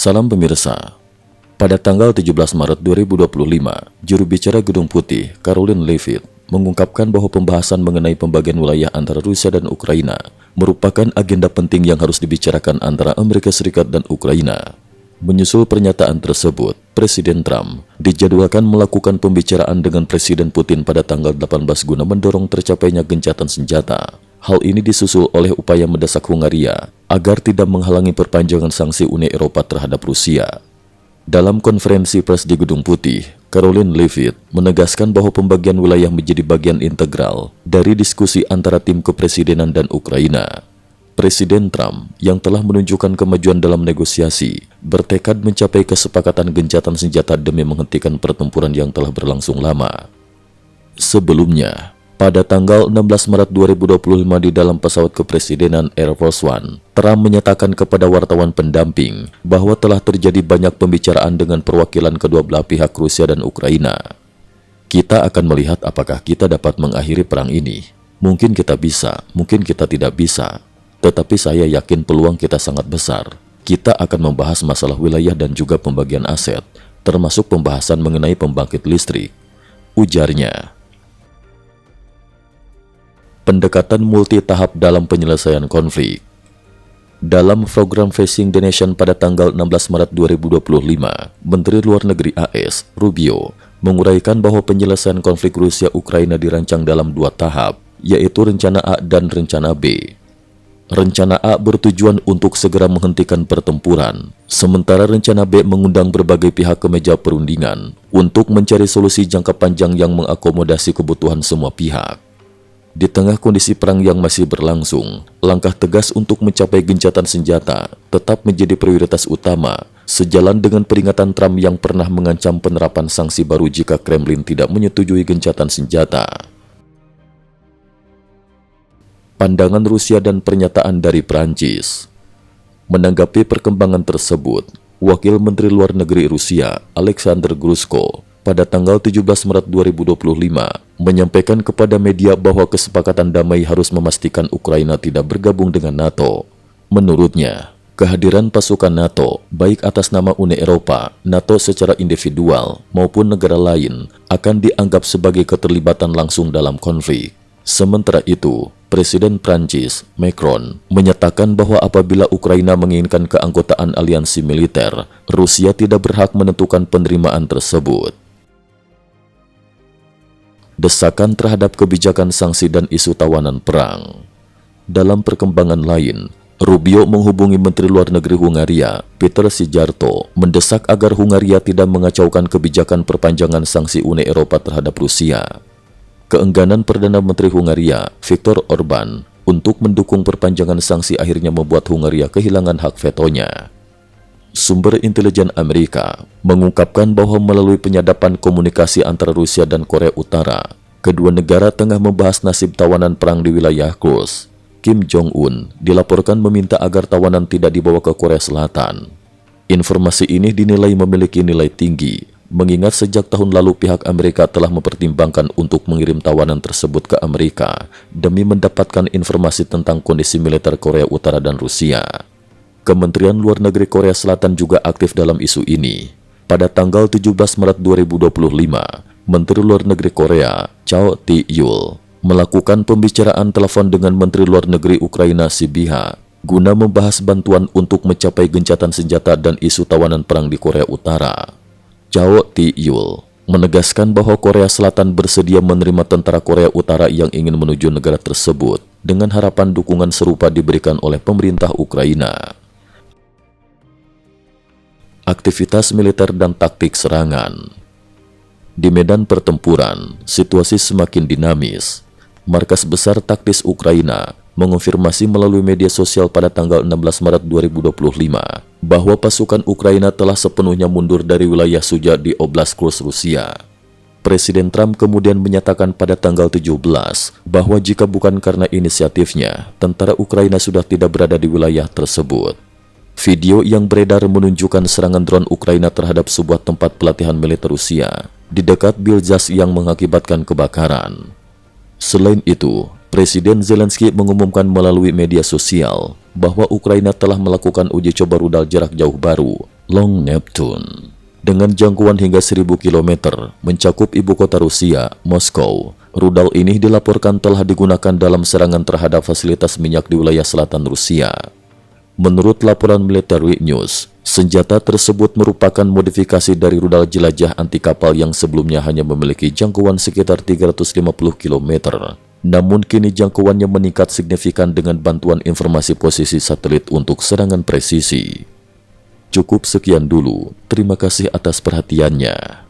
Salam pemirsa. Pada tanggal 17 Maret 2025, juru bicara Gedung Putih, Karoline Leavitt, mengungkapkan bahwa pembahasan mengenai pembagian wilayah antara Rusia dan Ukraina merupakan agenda penting yang harus dibicarakan antara Amerika Serikat dan Ukraina. Menyusul pernyataan tersebut, Presiden Trump dijadwalkan melakukan pembicaraan dengan Presiden Putin pada tanggal 18 guna mendorong tercapainya gencatan senjata. Hal ini disusul oleh upaya mendesak Hungaria agar tidak menghalangi perpanjangan sanksi Uni Eropa terhadap Rusia. Dalam konferensi pers di Gedung Putih, Karoline Leavitt menegaskan bahwa pembagian wilayah menjadi bagian integral dari diskusi antara tim kepresidenan dan Ukraina. Presiden Trump yang telah menunjukkan kemajuan dalam negosiasi bertekad mencapai kesepakatan gencatan senjata demi menghentikan pertempuran yang telah berlangsung lama. Sebelumnya, pada tanggal 16 Maret 2025 di dalam pesawat kepresidenan Air Force One, Trump menyatakan kepada wartawan pendamping bahwa telah terjadi banyak pembicaraan dengan perwakilan kedua belah pihak Rusia dan Ukraina. Kita akan melihat apakah kita dapat mengakhiri perang ini. Mungkin kita bisa, mungkin kita tidak bisa. Tetapi saya yakin peluang kita sangat besar. Kita akan membahas masalah wilayah dan juga pembagian aset, termasuk pembahasan mengenai pembangkit listrik, ujarnya. Pendekatan multi-tahap dalam penyelesaian konflik. Dalam program Facing the Nation pada tanggal 16 Maret 2025, Menteri Luar Negeri AS, Rubio, menguraikan bahwa penyelesaian konflik Rusia-Ukraina dirancang dalam 2 tahap, yaitu Rencana A dan Rencana B. Rencana A bertujuan untuk segera menghentikan pertempuran, sementara Rencana B mengundang berbagai pihak ke meja perundingan untuk mencari solusi jangka panjang yang mengakomodasi kebutuhan semua pihak. Di tengah kondisi perang yang masih berlangsung, langkah tegas untuk mencapai gencatan senjata tetap menjadi prioritas utama, sejalan dengan peringatan Trump yang pernah mengancam penerapan sanksi baru jika Kremlin tidak menyetujui gencatan senjata. Pandangan Rusia dan pernyataan dari Prancis. Menanggapi perkembangan tersebut, Wakil Menteri Luar Negeri Rusia, Alexander Grushko, pada tanggal 17 Maret 2025, menyampaikan kepada media bahwa kesepakatan damai harus memastikan Ukraina tidak bergabung dengan NATO. Menurutnya, kehadiran pasukan NATO, baik atas nama Uni Eropa, NATO secara individual, maupun negara lain, akan dianggap sebagai keterlibatan langsung dalam konflik. Sementara itu, Presiden Prancis, Macron, menyatakan bahwa apabila Ukraina menginginkan keanggotaan aliansi militer, Rusia tidak berhak menentukan penerimaan tersebut. Desakan terhadap kebijakan sanksi dan isu tawanan perang. Dalam perkembangan lain, Rubio menghubungi Menteri Luar Negeri Hungaria, Peter Szijjártó, mendesak agar Hungaria tidak mengacaukan kebijakan perpanjangan sanksi Uni Eropa terhadap Rusia. Keengganan Perdana Menteri Hungaria, Viktor Orbán, untuk mendukung perpanjangan sanksi akhirnya membuat Hungaria kehilangan hak vetonya. Sumber intelijen Amerika mengungkapkan bahwa melalui penyadapan komunikasi antara Rusia dan Korea Utara, kedua negara tengah membahas nasib tawanan perang di wilayah Kursk. Kim Jong-un dilaporkan meminta agar tawanan tidak dibawa ke Korea Selatan. Informasi ini dinilai memiliki nilai tinggi, mengingat sejak tahun lalu pihak Amerika telah mempertimbangkan untuk mengirim tawanan tersebut ke Amerika demi mendapatkan informasi tentang kondisi militer Korea Utara dan Rusia. Kementerian Luar Negeri Korea Selatan juga aktif dalam isu ini. Pada tanggal 17 Maret 2025, Menteri Luar Negeri Korea, Cho Tae-yul, melakukan pembicaraan telepon dengan Menteri Luar Negeri Ukraina Sybiha guna membahas bantuan untuk mencapai gencatan senjata dan isu tawanan perang di Korea Utara. Cho Tae-yul menegaskan bahwa Korea Selatan bersedia menerima tentara Korea Utara yang ingin menuju negara tersebut dengan harapan dukungan serupa diberikan oleh pemerintah Ukraina. Aktivitas militer dan taktik serangan. Di medan pertempuran, situasi semakin dinamis. Markas Besar Taktis Ukraina mengonfirmasi melalui media sosial pada tanggal 16 Maret 2025 bahwa pasukan Ukraina telah sepenuhnya mundur dari wilayah Suja di Oblast Kursk, Rusia. Presiden Trump kemudian menyatakan pada tanggal 17 bahwa jika bukan karena inisiatifnya, tentara Ukraina sudah tidak berada di wilayah tersebut. Video yang beredar menunjukkan serangan drone Ukraina terhadap sebuah tempat pelatihan militer Rusia di dekat Biljazh yang mengakibatkan kebakaran. Selain itu, Presiden Zelensky mengumumkan melalui media sosial bahwa Ukraina telah melakukan uji coba rudal jarak jauh baru, Long Neptune. Dengan jangkauan hingga 1000 km, mencakup ibu kota Rusia, Moskow. Rudal ini dilaporkan telah digunakan dalam serangan terhadap fasilitas minyak di wilayah selatan Rusia. Menurut laporan Military News, senjata tersebut merupakan modifikasi dari rudal jelajah anti kapal yang sebelumnya hanya memiliki jangkauan sekitar 350 km. Namun kini jangkauannya meningkat signifikan dengan bantuan informasi posisi satelit untuk serangan presisi. Cukup sekian dulu, terima kasih atas perhatiannya.